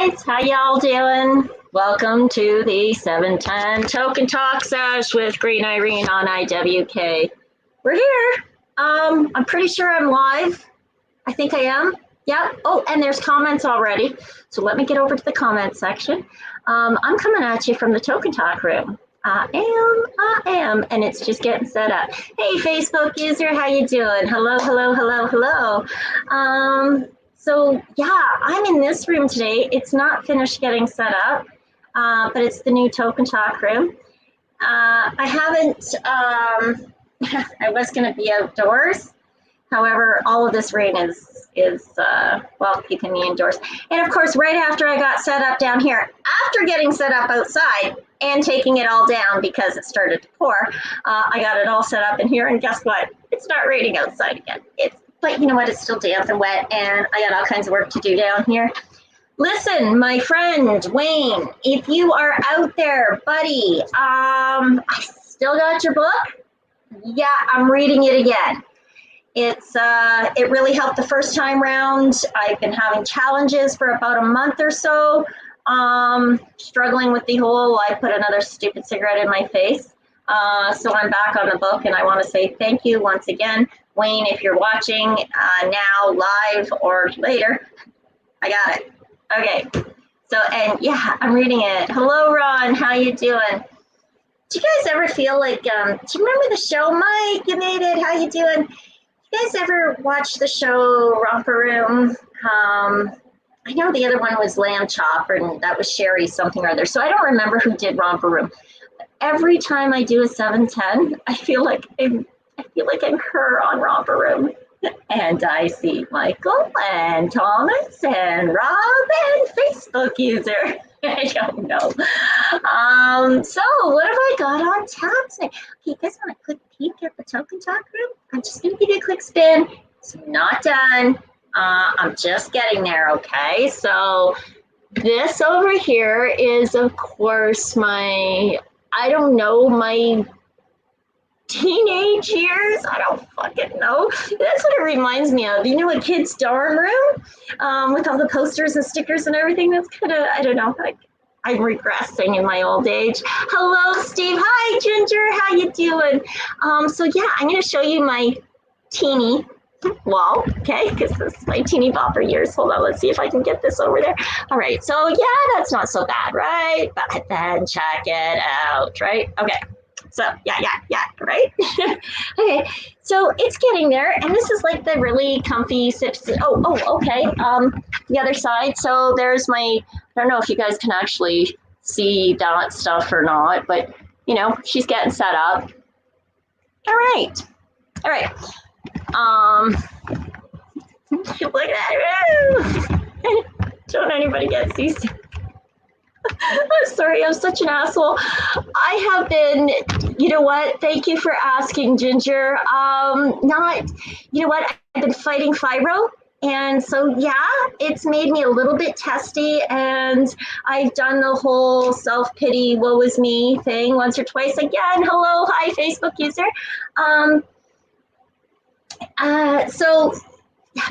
guys, how y'all doing? Welcome to the 710 TOke N Talk sesh with GreenIrene on IWK. We're here. I'm pretty sure I'm live. I think I am. Yeah. Oh, and there's comments already. So let me get over to the comment section. I'm coming at you from the TOke N Talk room. I am, and it's just getting set up. Hey, Facebook user, how you doing? Hello, hello, hello, hello. So yeah, I'm in this room today. It's not finished getting set up, but it's the new TOke N Talk room. I haven't, I was gonna be outdoors. However, all of this rain is well, keeping me indoors. And of course, right after I got set up down here, after getting set up outside and taking it all down because it started to pour, I got it all set up in here, and guess what? It's not raining outside again. But you know what? It's still damp and wet, and I got all kinds of work to do down here. Listen, my friend Wayne, if you are out there, buddy, I still got your book. Yeah, I'm reading it again. It really helped the first time round. I've been having challenges for about a month or so, struggling with the whole I put another stupid cigarette in my face. So I'm back on the book, and I want to say thank you once again. Wayne, if you're watching now, live or later, I got it. Okay. So, and yeah, I'm reading it. Hello, Ron. How you doing? Do you guys ever feel like, do you remember the show, Mike? You made it. How you doing? You guys ever watch the show Romper Room? I know the other one was Lamb Chop, and that was Sherry something or other. So I don't remember who did Romper Room. Every time I do a 710, I feel like I'm her on Romper Room. And I see Michael and Thomas and Rob and Facebook user. I don't know. So what have I got on tap today? Okay, you guys want a quick peek at the TOke N Talk room? I'm just going to give you a quick spin. It's not done. I'm just getting there, okay? So this over here is, of course, my teenage years. I don't fucking know. That's what it reminds me of. You know, a kid's dorm room with all the posters and stickers and everything. That's kind of, I don't know, like I'm regressing in my old age. Hello, Steve. Hi, Ginger. How you doing? So yeah, I'm going to show you my teeny wall, okay? Because this is my teeny bopper years. Hold on, let's see if I can get this over there. All right, so yeah, that's not so bad, right? But then check it out, right? Okay. So yeah, right? Okay, so it's getting there, and this is like the really comfy sips. Oh, okay. The other side. So there's my. I don't know if you guys can actually see that stuff or not, but you know, she's getting set up. All right. Look at that. Don't anybody get seasick. I'm sorry, I'm such an asshole. I have been, you know what? Thank you for asking, Ginger. You know what? I've been fighting fibro. And so, yeah, it's made me a little bit testy. And I've done the whole self-pity, woe is me thing once or twice. Again, hello, hi, Facebook user.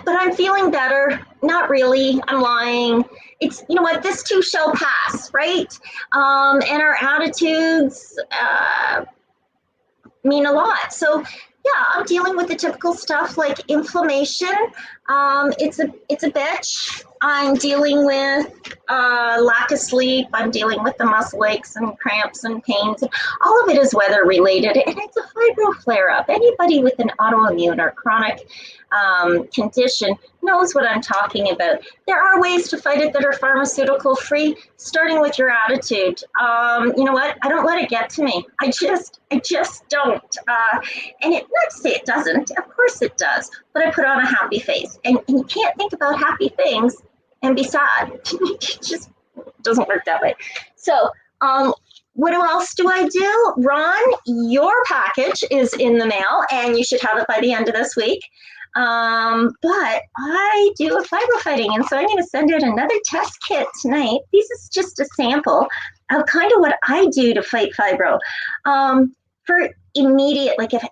But I'm feeling better. Not really. I'm lying. It's, you know what, this too shall pass, right? And our attitudes mean a lot. So yeah, I'm dealing with the typical stuff like inflammation. It's a bitch. I'm dealing with lack of sleep. I'm dealing with the muscle aches and cramps and pains. All of it is weather related, and it's a fibro flare up. Anybody with an autoimmune or chronic condition knows what I'm talking about. There are ways to fight it that are pharmaceutical free, starting with your attitude. You know what? I don't let it get to me. I just don't. And not to say it doesn't. Of course it does. But I put on a happy face. And you can't think about happy things and be sad. It just doesn't work that way. So what else do I do? Ron, your package is in the mail, and you should have it by the end of this week. But I do a fibro fighting, and so I'm going to send out another test kit tonight. This is just a sample of kind of what I do to fight fibro. for immediate, like if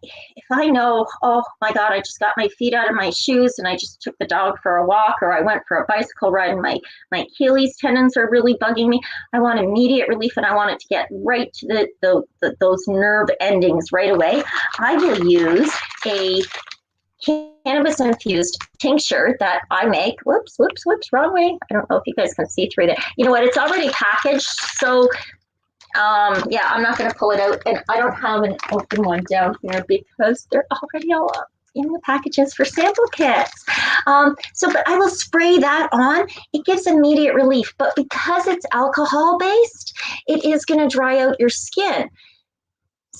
I know, oh my God, I just got my feet out of my shoes and I just took the dog for a walk, or I went for a bicycle ride and my Achilles tendons are really bugging me, I want immediate relief and I want it to get right to those nerve endings right away. I will use a cannabis infused tincture that I make. Whoops, wrong way. I don't know if you guys can see through that. You know what? It's already packaged, so yeah, I'm not going to pull it out, and I don't have an open one down here because they're already all up in the packages for sample kits. But I will spray that on. It gives immediate relief, but because it's alcohol based, it is going to dry out your skin.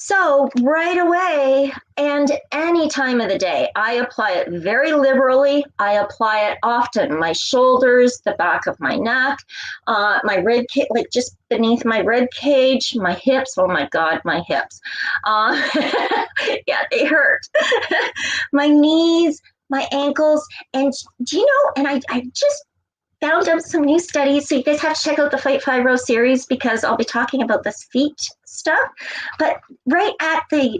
So right away and any time of the day, I apply it very liberally. I apply it often. My shoulders, the back of my neck, my rib cage, like just beneath my rib cage, my hips. Oh my God, my hips. Yeah, they hurt. My knees, my ankles. And do you know, and I just found out some new studies. So you guys have to check out the Fight Fibro series because I'll be talking about this feet stuff. But right at the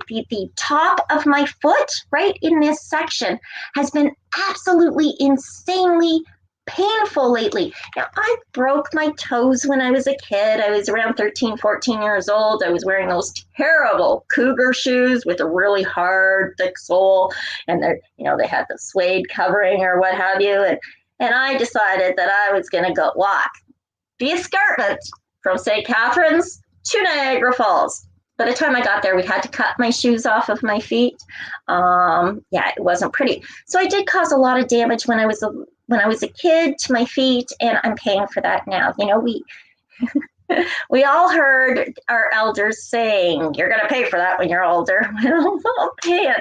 top of my foot, right in this section, has been absolutely insanely painful lately. Now, I broke my toes when I was a kid. I was around 13, 14 years old. I was wearing those terrible cougar shoes with a really hard, thick sole. And they had the suede covering or what have you. And I decided that I was going to go walk the escarpment from St. Catharines to Niagara Falls. By the time I got there, we had to cut my shoes off of my feet. Yeah, it wasn't pretty. So I did cause a lot of damage when I was a kid to my feet, and I'm paying for that now. We all heard our elders saying, you're going to pay for that when you're older. Well, I'm paying.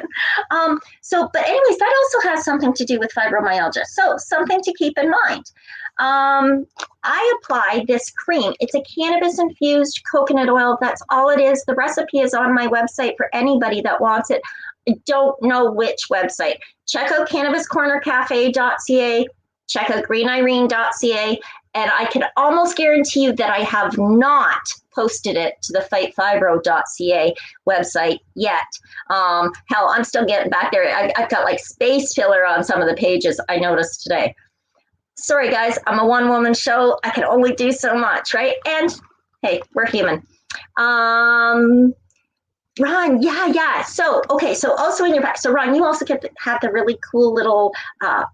But anyways, that also has something to do with fibromyalgia. So something to keep in mind. I apply this cream. It's a cannabis-infused coconut oil. That's all it is. The recipe is on my website for anybody that wants it. I don't know which website. Check out cannabiscornercafe.ca. Check out greenirene.ca. And I can almost guarantee you that I have not posted it to the fightfibro.ca website yet. Hell, I'm still getting back there. I've got like space filler on some of the pages I noticed today. Sorry, guys, I'm a one-woman show. I can only do so much, right? And hey, we're human. Ron, yeah. So also in your pack. So Ron, you also have the really cool little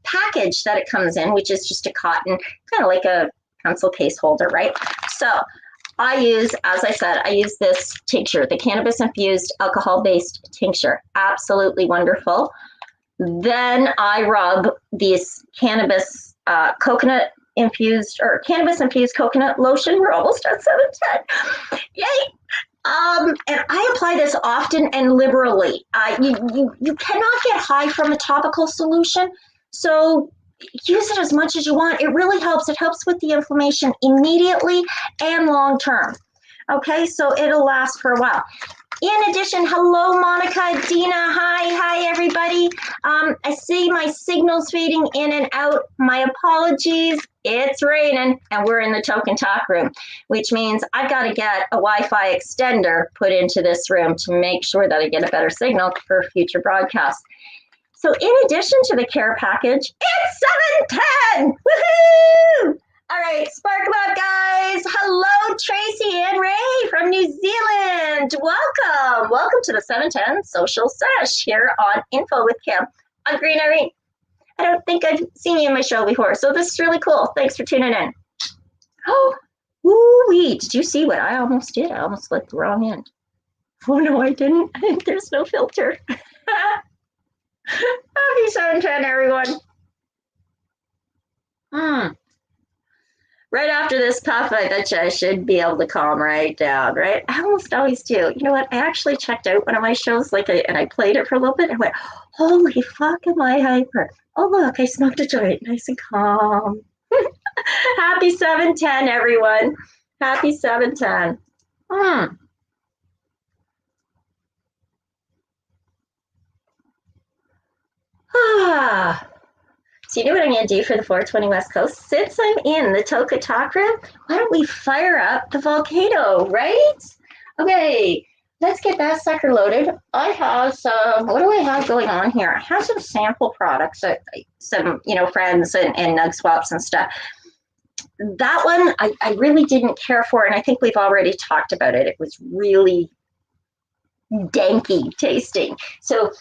package that it comes in, which is just a cotton, kind of like a pencil case holder, right? So I use this tincture, the cannabis-infused alcohol-based tincture. Absolutely wonderful. Then I rub this cannabis coconut-infused coconut lotion. We're almost at 710. Yay! And I apply this often and liberally. You cannot get high from a topical solution, so use it as much as you want. It really helps. It helps with the inflammation immediately and long term. Okay, so it'll last for a while. In addition, hello, Monica, Dina, hi, everybody. I see my signals fading in and out. My apologies. It's raining, and we're in the TOke N Talk room, which means I've got to get a Wi-Fi extender put into this room to make sure that I get a better signal for future broadcasts. So in addition to the care package, it's 7:10. Woohoo! All right, sparkle up, guys. Hello, Tracy and Ray from New Zealand. Welcome to the 710 Social Sesh here on Info with Kim on GreenIrene. I don't think I've seen you in my show before, so this is really cool. Thanks for tuning in. Oh, woo-wee. Did you see what I almost did? I almost clicked the wrong end. Oh, no, I didn't. There's no filter. Happy 710, everyone. Right after this puff, I bet you I should be able to calm right down, right? I almost always do. You know what? I actually checked out one of my shows, and I played it for a little bit and went, holy fuck, am I hyper? Oh, look, I smoked a joint, nice and calm. Happy 710, everyone. Happy 710. So you know what I'm going to do for the 420 West Coast? Since I'm in the TOke N Talk room, why don't we fire up the volcano, right? Okay, let's get that sucker loaded. I have some, what do I have going on here? I have some sample products, some, friends and nug swaps and stuff. That one I really didn't care for, and I think we've already talked about it. It was really danky tasting. So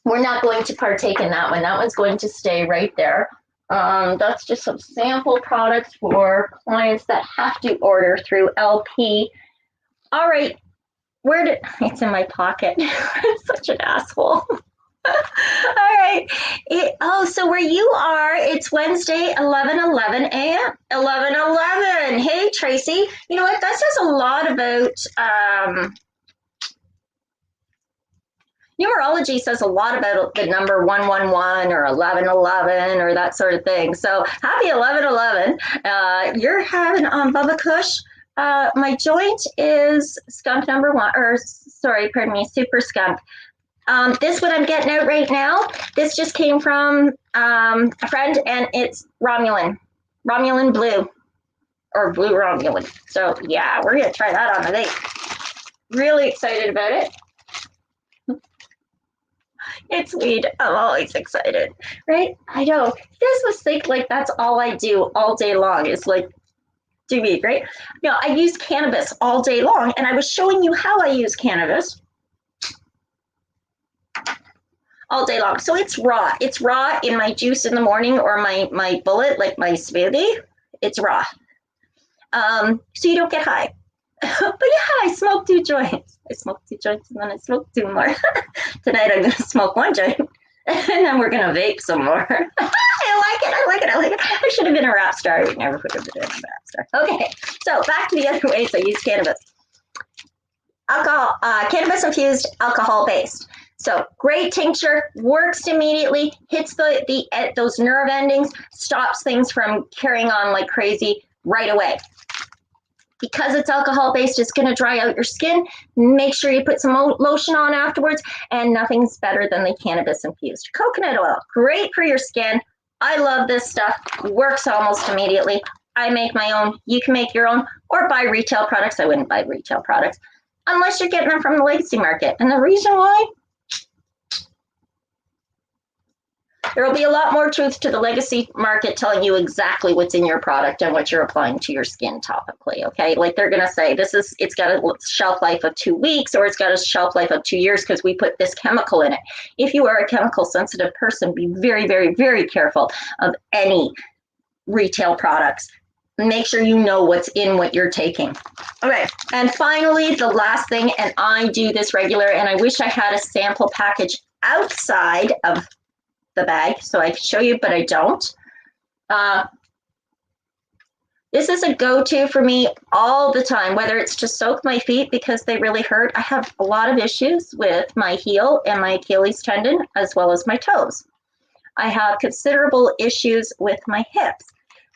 we're not going to partake in that one. That one's going to stay right there. That's just some sample products for clients that have to order through LP. All right, it's in my pocket. I'm such an asshole. All right. So where you are, it's Wednesday, 11:11 a.m. 11:11. Hey, Tracy. You know what? That says a lot about numerology says a lot about the number 111 or 1111 or that sort of thing. So happy 11:11. You're having Bubba Kush. My joint is skunk number one, super skunk. This what I'm getting out right now. This just came from a friend, and it's Romulan blue, or blue Romulan. So yeah, we're gonna try that on the day. Really excited about it. It's weed. I'm always excited, right? I know. You guys must think like that's all I do all day long is like do weed, right? I use cannabis all day long, and I was showing you how I use cannabis all day long. So it's raw. It's raw in my juice in the morning or my bullet, like my smoothie. It's raw. So you don't get high. But yeah, I smoke 2 joints. I smoke 2 joints and then I smoke 2 more. Tonight I'm going to smoke 1 joint and then we're going to vape some more. I like it. I should have been a rap star. I would never would have been a rap star. Okay, so back to the other ways I use cannabis. Alcohol, cannabis infused, alcohol based. So great tincture, works immediately, hits those nerve endings, stops things from carrying on like crazy right away. Because it's alcohol based, it's going to dry out your skin. Make sure you put some lotion on afterwards, and nothing's better than the cannabis infused coconut oil. Great for your skin. I love this stuff. Works almost immediately. I make my own. You can make your own or buy retail products. I wouldn't buy retail products unless you're getting them from the legacy market. And the reason why? There will be a lot more truth to the legacy market telling you exactly what's in your product and what you're applying to your skin topically, okay? Like they're gonna say, it's got a shelf life of 2 weeks or it's got a shelf life of 2 years because we put this chemical in it. If you are a chemical sensitive person, be very, very, very careful of any retail products. Make sure you know what's in what you're taking. Okay, and finally, the last thing, and I do this regular, and I wish I had a sample package outside of the bag so I could show you, but I don't. This is a go-to for me all the time, whether it's to soak my feet because they really hurt. I have a lot of issues with my heel and my Achilles tendon, as well as my toes. I have considerable issues with my hips.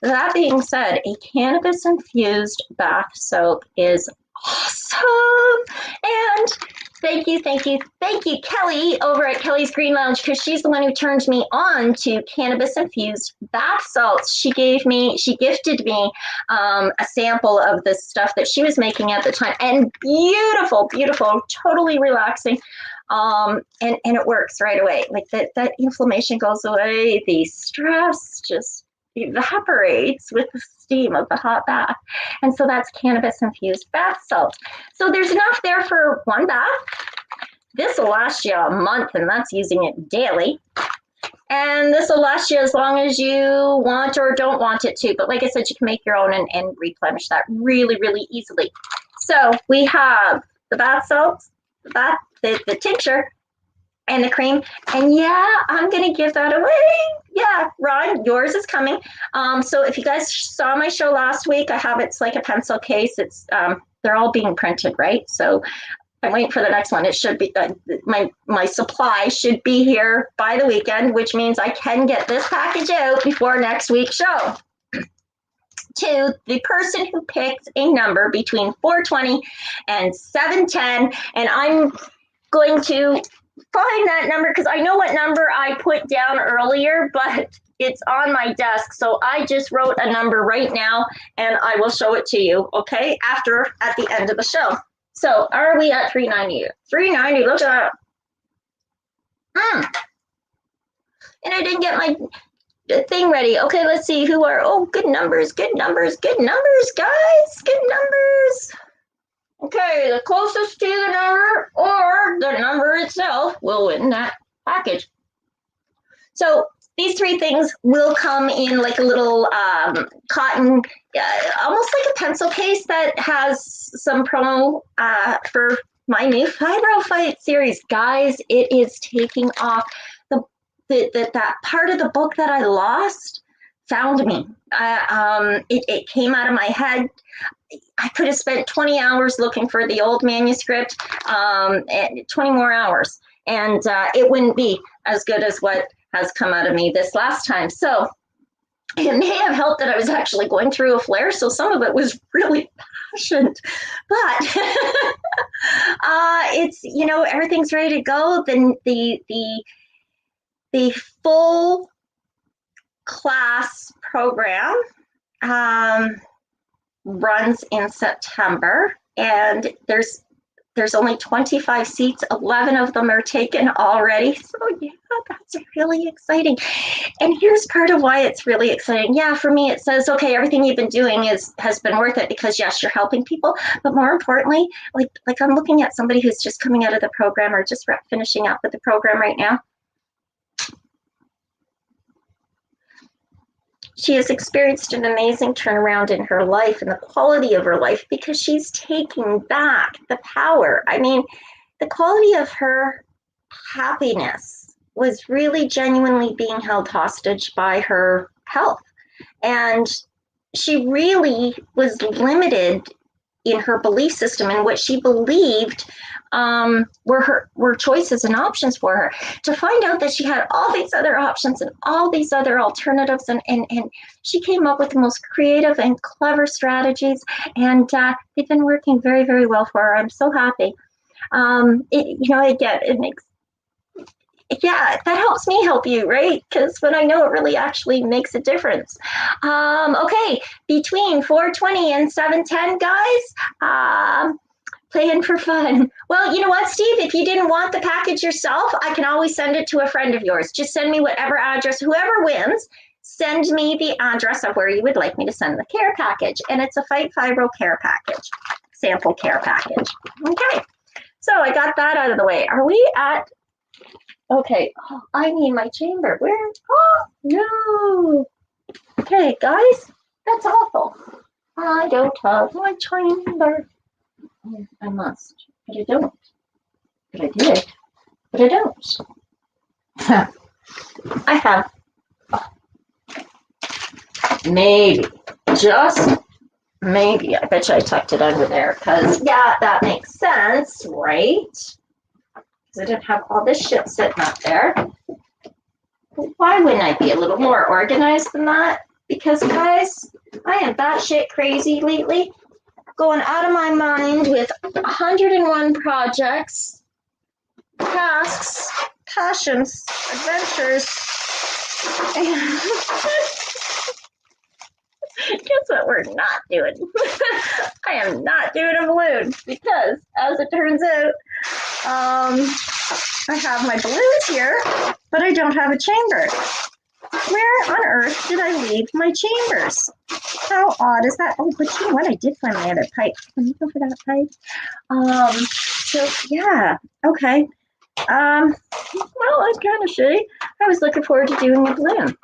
That being said, a cannabis-infused bath soap is awesome. And thank you, Kelly, over at Kelly's Green Lounge, because she's the one who turned me on to cannabis-infused bath salts. She gifted me a sample of the stuff that she was making at the time, and beautiful, totally relaxing. And it works right away. Like that inflammation goes away, the stress just evaporates with the steam of the hot bath. And so that's cannabis infused bath salt. So there's enough there for 1 bath. This will last you a month, and that's using it daily. And this will last you as long as you want or don't want it to. But like I said, you can make your own and replenish that really, really easily. So we have the bath salts, the tincture, and the cream. And yeah, I'm going to give that away. Yeah, Ron, yours is coming. So if you guys saw my show last week, I have it's like a pencil case. It's they're all being printed, right? So I'm waiting for the next one. It should be my supply should be here by the weekend, which means I can get this package out before next week's show. To the person who picked a number between 420 and 710, and I'm going to find that number because I know what number I put down earlier, but it's on my desk. So I just wrote a number right now and I will show it to you, okay, at the end of the show. So are we at 390? 390, look at that. And I didn't get my thing ready. Okay, let's see who are, oh, good numbers, guys, good numbers. Okay, the closest to the number or the number itself will win that package. So these three things will come in like a little cotton, almost like a pencil case that has some promo for my new Fibro Fight series. Guys, it is taking off. That part of the book that I lost found me. It came out of my head. I could have spent 20 hours looking for the old manuscript, and 20 more hours, and it wouldn't be as good as what has come out of me this last time. So it may have helped that I was actually going through a flare, so some of it was really passionate, but it's, you know, everything's ready to go. Then the full class program runs in September, and there's only 25 seats. 11 of them are taken already. So yeah, that's really exciting. And here's part of why it's really exciting. Yeah, for me, it says, okay, everything you've been doing has been worth it, because yes, you're helping people, but more importantly, like I'm looking at somebody who's just coming out of the program or just finishing up with the program right now. She has experienced an amazing turnaround in her life and the quality of her life, because she's taking back the power. I mean, the quality of her happiness was really genuinely being held hostage by her health. And she really was limited in her belief system and what she believed were choices and options for her. To find out that she had all these other options and all these other alternatives, and she came up with the most creative and clever strategies, and they've been working very, very well for her. I'm so happy. It makes, yeah, that helps me help you, right? Because when I know, it really actually makes a difference. Okay, between 420 and 710, guys, playing for fun. Well, you know what, Steve? If you didn't want the package yourself, I can always send it to a friend of yours. Just send me whatever address, whoever wins, send me the address of where you would like me to send the care package. And it's a Fight Fibro care package, sample care package. Okay, so I got that out of the way. Are we at, okay, oh, I need my chamber. Where? Oh, no. Okay, guys, that's awful. I don't have my chamber. I must, but I don't. But I did, but I don't. I have, maybe, just maybe. I bet you I tucked it under there, because, yeah, that makes sense, right? Because I didn't have all this shit sitting up there. Why wouldn't I be a little more organized than that? Because, guys, I am batshit crazy lately. Going out of my mind with 101 projects, tasks, passions, adventures, and guess what we're not doing? I am not doing a balloon, because, as it turns out, I have my balloons here, but I don't have a chamber. Where on earth did I leave my chambers? How odd is that? Oh, but you know what? I did find my other pipe. Can you go for that pipe? So yeah, okay. Well, that's kind of shitty. I was looking forward to doing a balloon.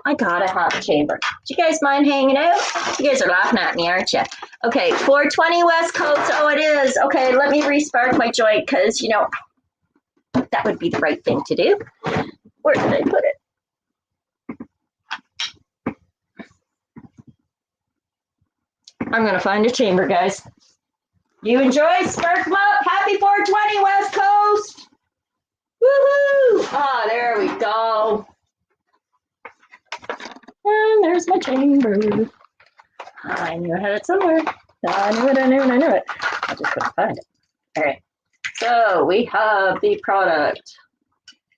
I gotta have a chamber. Do you guys mind hanging out? You guys are laughing at me, aren't you? Okay, 420 West Coast. Oh, it is. Okay, let me respark my joint, because, you know, that would be the right thing to do. Where did I put it? I'm going to find a chamber, guys. You enjoy? Spark them up. Happy 420 West Coast. Woohoo! Ah, there we go. And there's my chamber. I knew I had it somewhere. I knew it. I just couldn't find it. All right. So we have the product.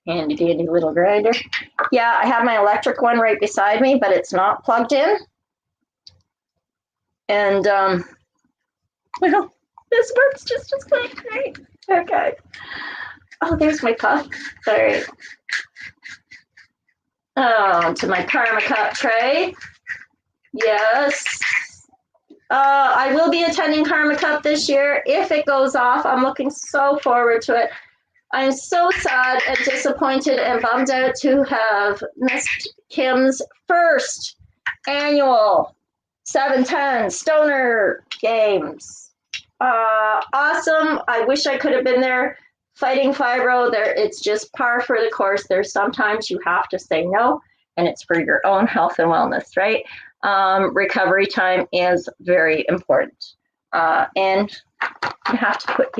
Handy dandy little grinder. Yeah, I have my electric one right beside me, but it's not plugged in. And, well, This works just as quick. Great. Okay. Oh, there's my puff. All right. Oh, to my Karma Cup tray. Yes. I will be attending Karma Cup this year. If it goes off, I'm looking so forward to it. I'm so sad and disappointed and bummed out to have missed Kim's first annual 710 Stoner Games. Awesome. I wish I could have been there. Fighting fibro, it's just par for the course. There's sometimes you have to say no, and it's for your own health and wellness, right? Recovery time is very important. And you have to put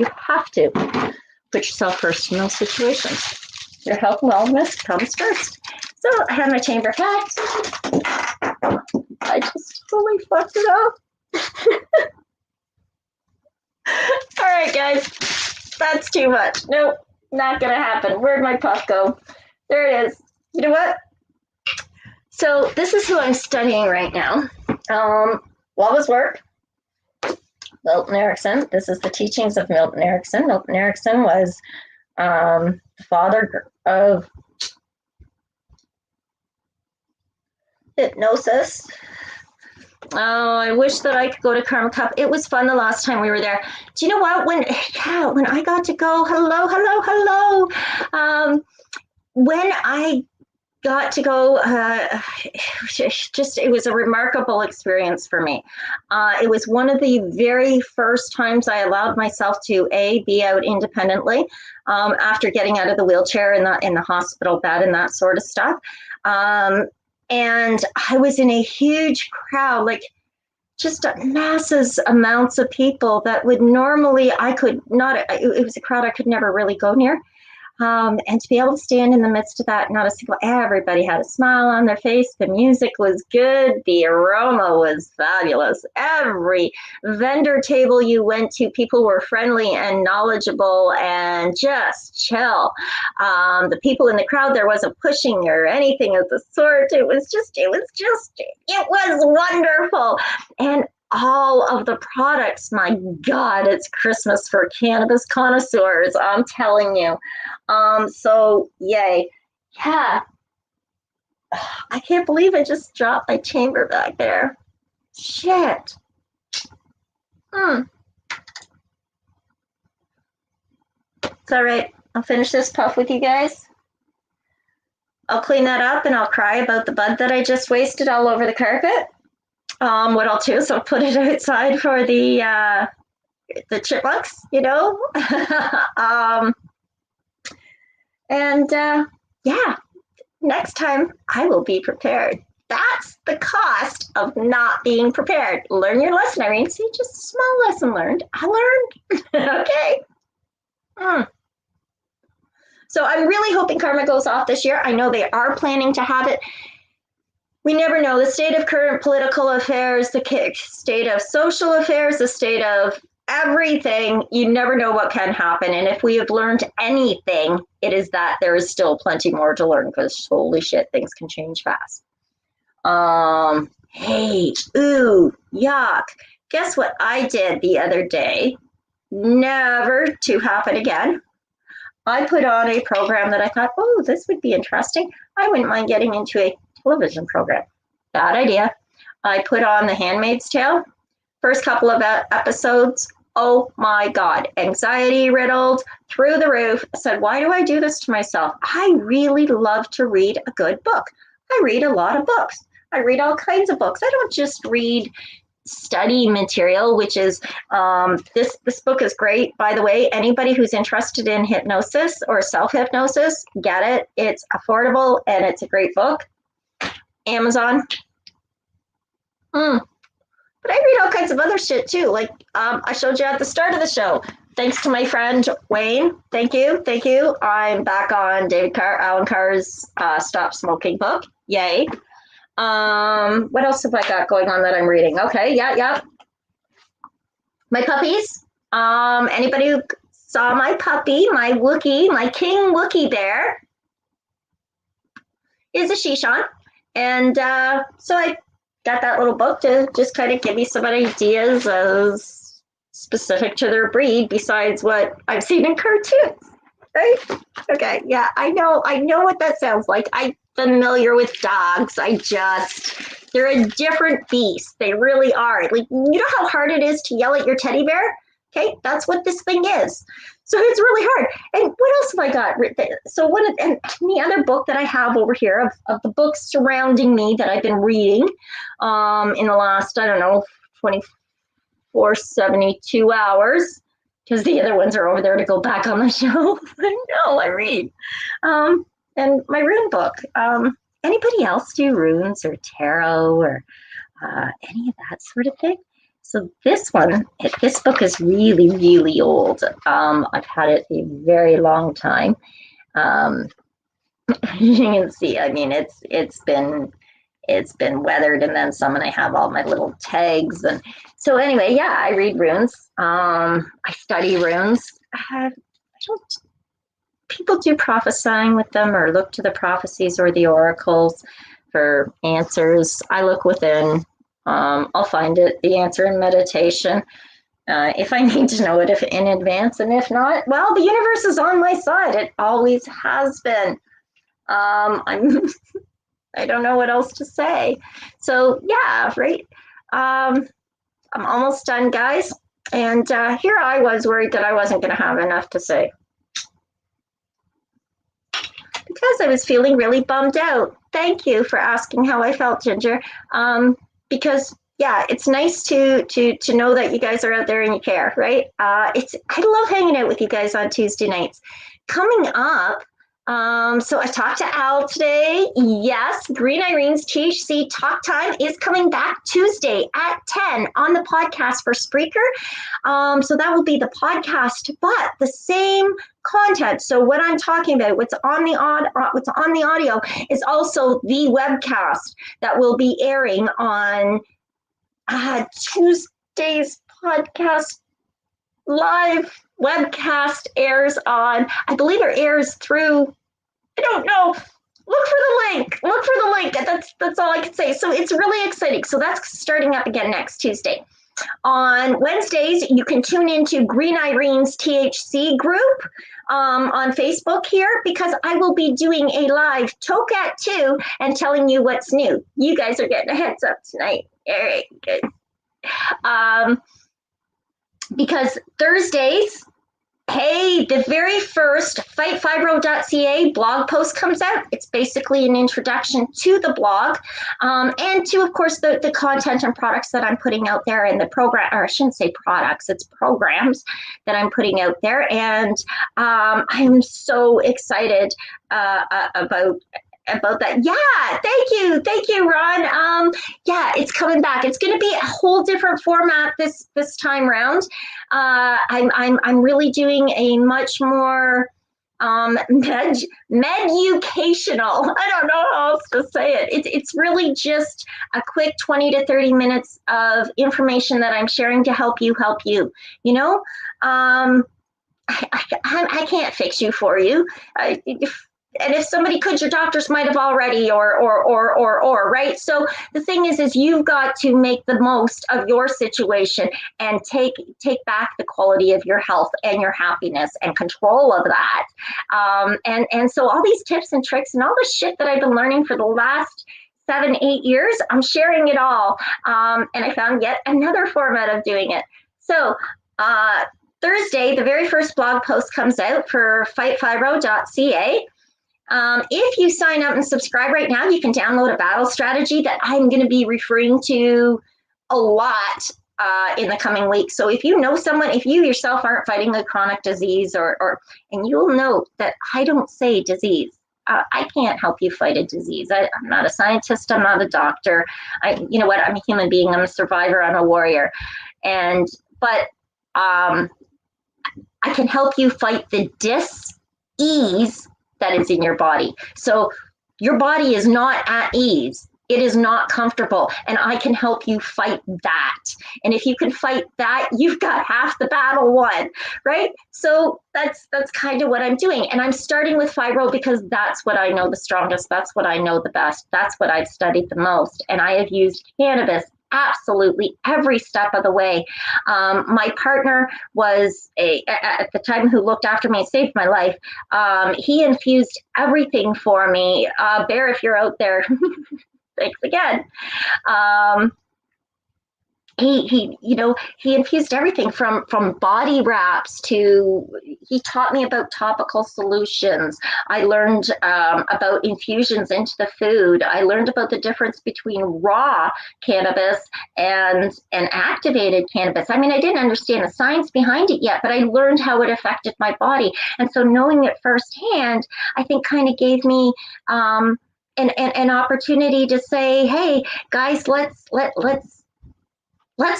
yourself first in those situations. Your health and wellness comes first. So I have my chamber hat. I just totally fucked it up. All right, guys, that's too much. Nope, not gonna happen. Where'd my puff go? There it is. You know what? So this is who I'm studying right now. Love his work. Milton Erickson. This is the teachings of Milton Erickson. Milton Erickson was the father of hypnosis. Oh, I wish that I could go to Karma Cup. It was fun the last time we were there. Do you know what? When I got to go, hello. When I got to go, it was a remarkable experience for me. It was one of the very first times I allowed myself to be out independently after getting out of the wheelchair in the hospital bed and that sort of stuff. And I was in a huge crowd, like just masses amounts of people that would normally, I could not, it was a crowd I could never really go near. And to be able to stand in the midst of that, everybody had a smile on their face. The music was good. The aroma was fabulous. Every vendor table you went to, people were friendly and knowledgeable and just chill. The people in the crowd, there wasn't pushing or anything of the sort. It was wonderful. And all of the products, my God, it's Christmas for cannabis connoisseurs, I'm telling you. So yay. Yeah. I can't believe I just dropped my chamber back there. Shit. It's all right. I'll finish this puff with you guys. I'll clean that up and I'll cry about the bud that I just wasted all over the carpet. What I'll do is I'll put it outside for the chipmunks, you know. Yeah, next time I will be prepared. That's the cost of not being prepared. Learn your lesson, Irene. See, just a small lesson learned. I learned. Okay. So I'm really hoping Karma goes off this year. I know they are planning to have it. We never know. The state of current political affairs, the state of social affairs, the state of everything, you never know what can happen. And if we have learned anything, it is that there is still plenty more to learn because holy shit, things can change fast. Hey, ooh, yuck. Guess what I did the other day? Never to happen again. I put on a program that I thought, oh, this would be interesting. I wouldn't mind getting into a television program. Bad idea. I put on The Handmaid's Tale. First couple of episodes, oh my God, anxiety riddled, through the roof. I said, why do I do this to myself? I really love to read a good book. I read a lot of books. I read all kinds of books. I don't just read study material, which is, this book is great, by the way. Anybody who's interested in hypnosis or self-hypnosis, get it. It's affordable and it's a great book. Amazon. But I read all kinds of other shit too. Like I showed you at the start of the show. Thanks to my friend Wayne. Thank you. I'm back on Alan Carr's Stop Smoking book. Yay. What else have I got going on that I'm reading? Okay, yeah. My puppies. Anybody who saw my puppy, my Wookie, my King Wookie bear, is a Shishan. And so I got that little book to just kind of give me some ideas as specific to their breed besides what I've seen in cartoons, right? Okay, yeah, I know what that sounds like. I'm familiar with dogs. They're a different beast. They really are. Like, you know how hard it is to yell at your teddy bear? Okay, that's what this thing is. So it's really hard. And what else have I got? So and the other book that I have over here of the books surrounding me that I've been reading in the last, I don't know, 24, 72 hours, because the other ones are over there to go back on the shelf. No, I read. And my rune book. Anybody else do runes or tarot or any of that sort of thing? So this book is really, really old. I've had it a very long time. You can see, I mean, it's been weathered and then some, and I have all my little tags. And so anyway, yeah, I read runes. I study runes. People do prophesying with them or look to the prophecies or the oracles for answers. I look within. I'll find it, the answer in meditation. If I need to know it in advance, and if not, well, the universe is on my side. It always has been. I don't know what else to say. So yeah, right. I'm almost done, guys. And here I was worried that I wasn't going to have enough to say, because I was feeling really bummed out. Thank you for asking how I felt, Ginger. Because yeah, it's nice to know that you guys are out there and you care, right? I love hanging out with you guys on Tuesday nights. Coming up, so I talked to Al today. Yes, GreenIrene's THC Talk Time is coming back Tuesday at 10 on the podcast for Spreaker. So that will be the podcast, but the same content. So what I'm talking about, what's on the audio is also the webcast that will be airing on Tuesday's podcast. Live webcast airs on, I believe it airs through, I don't know. Look for the link. That's all I can say. So it's really exciting. So that's starting up again next Tuesday. On Wednesdays, you can tune into GreenIrene's THC group on Facebook here, because I will be doing a live TOke at 2 and telling you what's new. You guys are getting a heads up tonight. All right, good. Because Thursdays, hey, the very first fightfibro.ca blog post comes out. It's basically an introduction to the blog and to, of course, the content and products that I'm putting out there, and the program, or I shouldn't say products, it's programs that I'm putting out there. And I'm so excited about that. Yeah, thank you, Ron. Yeah, it's coming back. It's going to be a whole different format this time round. I'm really doing a much more educational. I don't know how else to say it. It's really just a quick 20 to 30 minutes of information that I'm sharing to help you. You know, I can't fix you for you. And if somebody could, your doctors might have already, or right. So the thing is you've got to make the most of your situation and take back the quality of your health and your happiness and control of that. And so all these tips and tricks and all the shit that I've been learning for the last 7-8 years, I'm sharing it all. And I found yet another format of doing it. So Thursday, the very first blog post comes out for fightfibro.ca. If you sign up and subscribe right now, you can download a battle strategy that I'm going to be referring to a lot in the coming weeks. So if you know someone, if you yourself aren't fighting a chronic disease, and you'll note that I don't say disease. I can't help you fight a disease. I'm not a scientist. I'm not a doctor. You know what? I'm a human being. I'm a survivor. I'm a warrior. But I can help you fight the dis-ease that is in your body. So your body is not at ease. It is not comfortable. And I can help you fight that. And if you can fight that, you've got half the battle won, right? So that's kind of what I'm doing. And I'm starting with fibro because that's what I know the strongest. That's what I know the best. That's what I've studied the most. And I have used cannabis absolutely every step of the way. My partner was at the time who looked after me and saved my life. He infused everything for me. Bear, if you're out there, thanks again. He infused everything from body wraps to, he taught me about topical solutions. I learned about infusions into the food. I learned about the difference between raw cannabis and activated cannabis. I mean, I didn't understand the science behind it yet, but I learned how it affected my body. And so knowing it firsthand, I think kind of gave me an opportunity to say, hey, guys, let's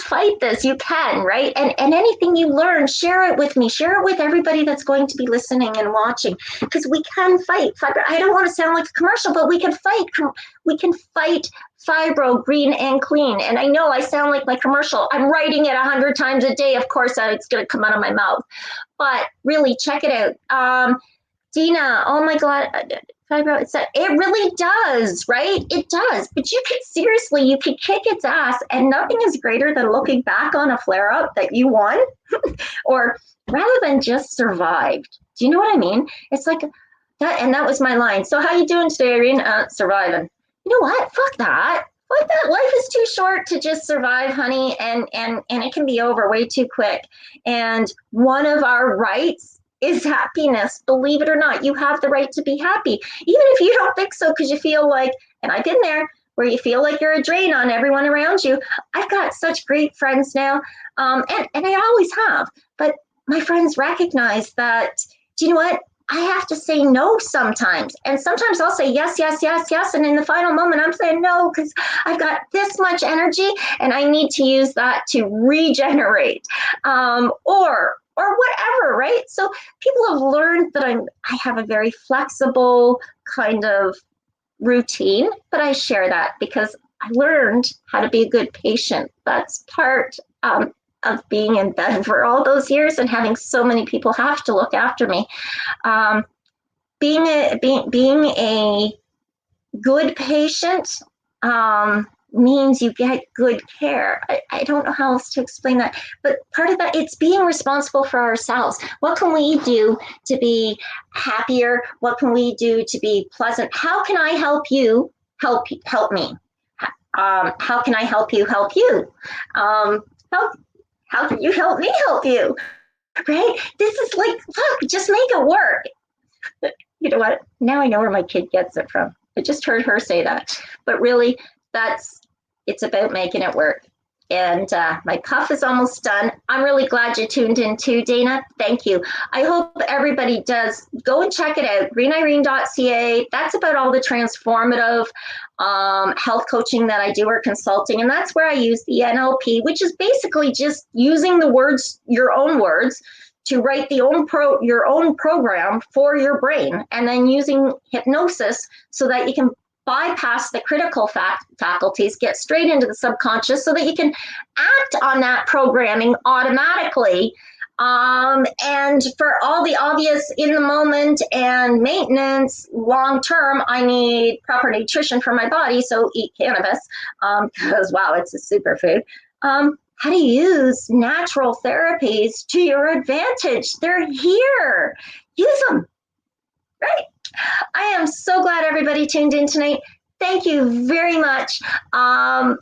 fight this. You can, right? And anything you learn, share it with me. Share it with everybody that's going to be listening and watching, because we can fight. I don't want to sound like a commercial, but we can fight. We can fight fibro, green and clean. And I know I sound like my commercial. I'm writing it 100 times a day. Of course, it's going to come out of my mouth. But really, check it out. Dina, oh my God. Fibro, it really does, right? It does. But you could kick its ass, and nothing is greater than looking back on a flare up that you won, or rather than just survived. Do you know what I mean? It's like that, and that was my line. So how you doing today, Irene? Surviving. You know what? Fuck that. Fuck that. Life is too short to just survive, honey, and it can be over way too quick. And one of our rights is happiness. Believe it or not, you have the right to be happy. Even if you don't think so, because you feel like, and I've been there, where you feel like you're a drain on everyone around you. I've got such great friends now, and I always have. But my friends recognize that, do you know what? I have to say no sometimes. And sometimes I'll say yes, yes, yes, yes. And in the final moment, I'm saying no, because I've got this much energy and I need to use that to regenerate. Or whatever, right? So people have learned that I have a very flexible kind of routine, but I share that because I learned how to be a good patient. That's part of being in bed for all those years and having so many people have to look after me. Being a good patient means you get good care. I don't know how else to explain that, but part of that, it's being responsible for ourselves. What can we do to be happier? What can we do to be pleasant? How can I help you help me? How can I help you help you? How can you help me help you? Right? This is like, look, just make it work. You know what? Now I know where my kid gets it from. I just heard her say that, but really, it's about making it work. And my puff is almost done. I'm really glad you tuned in too, Dana. Thank you. I hope everybody does go and check it out, greenirene.ca. That's about all the transformative health coaching that I do, or consulting. And that's where I use the NLP, which is basically just using the words, your own words, to write your own program for your brain, and then using hypnosis so that you can bypass the critical faculties, get straight into the subconscious so that you can act on that programming automatically. And for all the obvious in the moment and maintenance, long term, I need proper nutrition for my body. So eat cannabis, because wow, it's a superfood. How to use natural therapies to your advantage. They're here. Use them, right? I am so glad everybody tuned in tonight. Thank you very much. I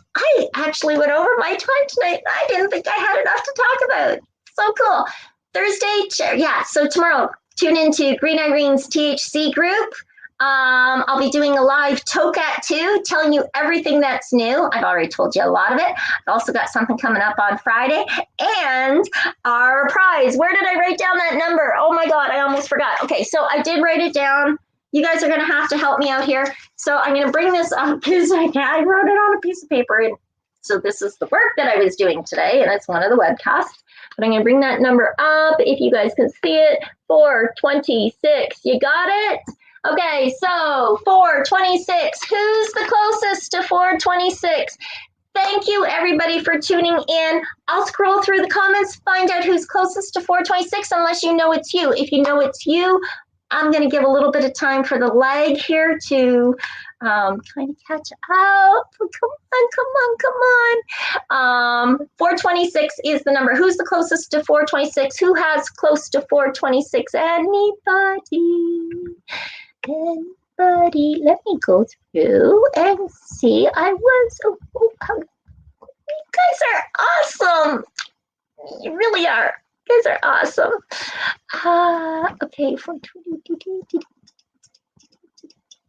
actually went over my time tonight. I didn't think I had enough to talk about. So cool. Thursday, yeah, so tomorrow, tune into Green Irene's THC group. I'll be doing a live TOke at 2, telling you everything that's new. I've already told you a lot of it. I've also got something coming up on Friday. And our prize. Where did I write down that number? Oh my God, I almost forgot. Okay, so I did write it down. You guys are going to have to help me out here. So I'm going to bring this up because I wrote it on a piece of paper. And so this is the work that I was doing today, and it's one of the webcasts. But I'm going to bring that number up if you guys can see it. 426. You got it? Okay, so 426. Who's the closest to 426? Thank you, everybody, for tuning in. I'll scroll through the comments, find out who's closest to 426, unless you know it's you. If you know it's you, I'm going to give a little bit of time for the leg here to kind of catch up. Come on. 426 is the number. Who's the closest to 426? Who has close to 426? Anybody? Anybody? Let me go through and see. You guys are awesome. You really are. You guys are awesome. Okay, 420.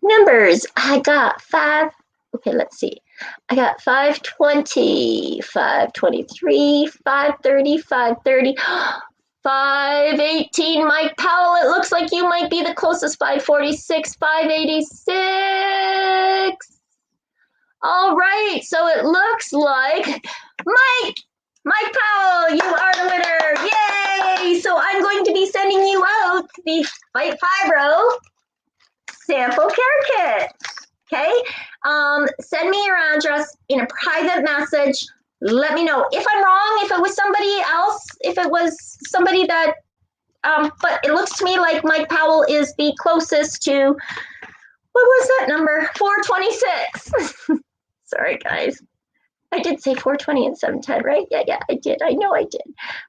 Numbers. I got 5. Okay, let's see. I got 520, 523, 530, 530, 518. Mike Powell, it looks like you might be the closest. 546, 586. All right, so it looks like Mike Powell, you are the winner. Yay! So I'm going to be sending you out the Fight Fibro sample care kit. Okay? Send me your address in a private message. Let me know if I'm wrong, if it was somebody else, if it was somebody that, but it looks to me like Mike Powell is the closest to, what was that number? 426. Sorry, guys. I did say 420 and 710, right? Yeah, I did. I know I did.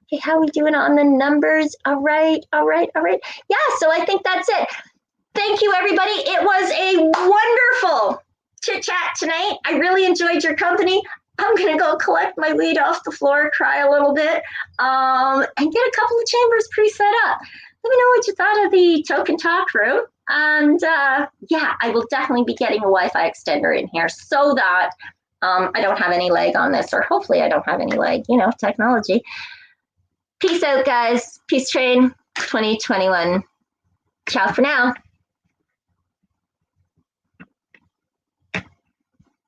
Okay, how are we doing on the numbers? All right. Yeah, so I think that's it. Thank you, everybody. It was a wonderful chit-chat tonight. I really enjoyed your company. I'm going to go collect my weed off the floor, cry a little bit, and get a couple of chambers pre-set up. Let me know what you thought of the TOke N Talk room. And yeah, I will definitely be getting a Wi-Fi extender in here so that I don't have any lag on this, or hopefully I don't have any lag, technology. Peace out, guys. Peace train 2021. Ciao for now.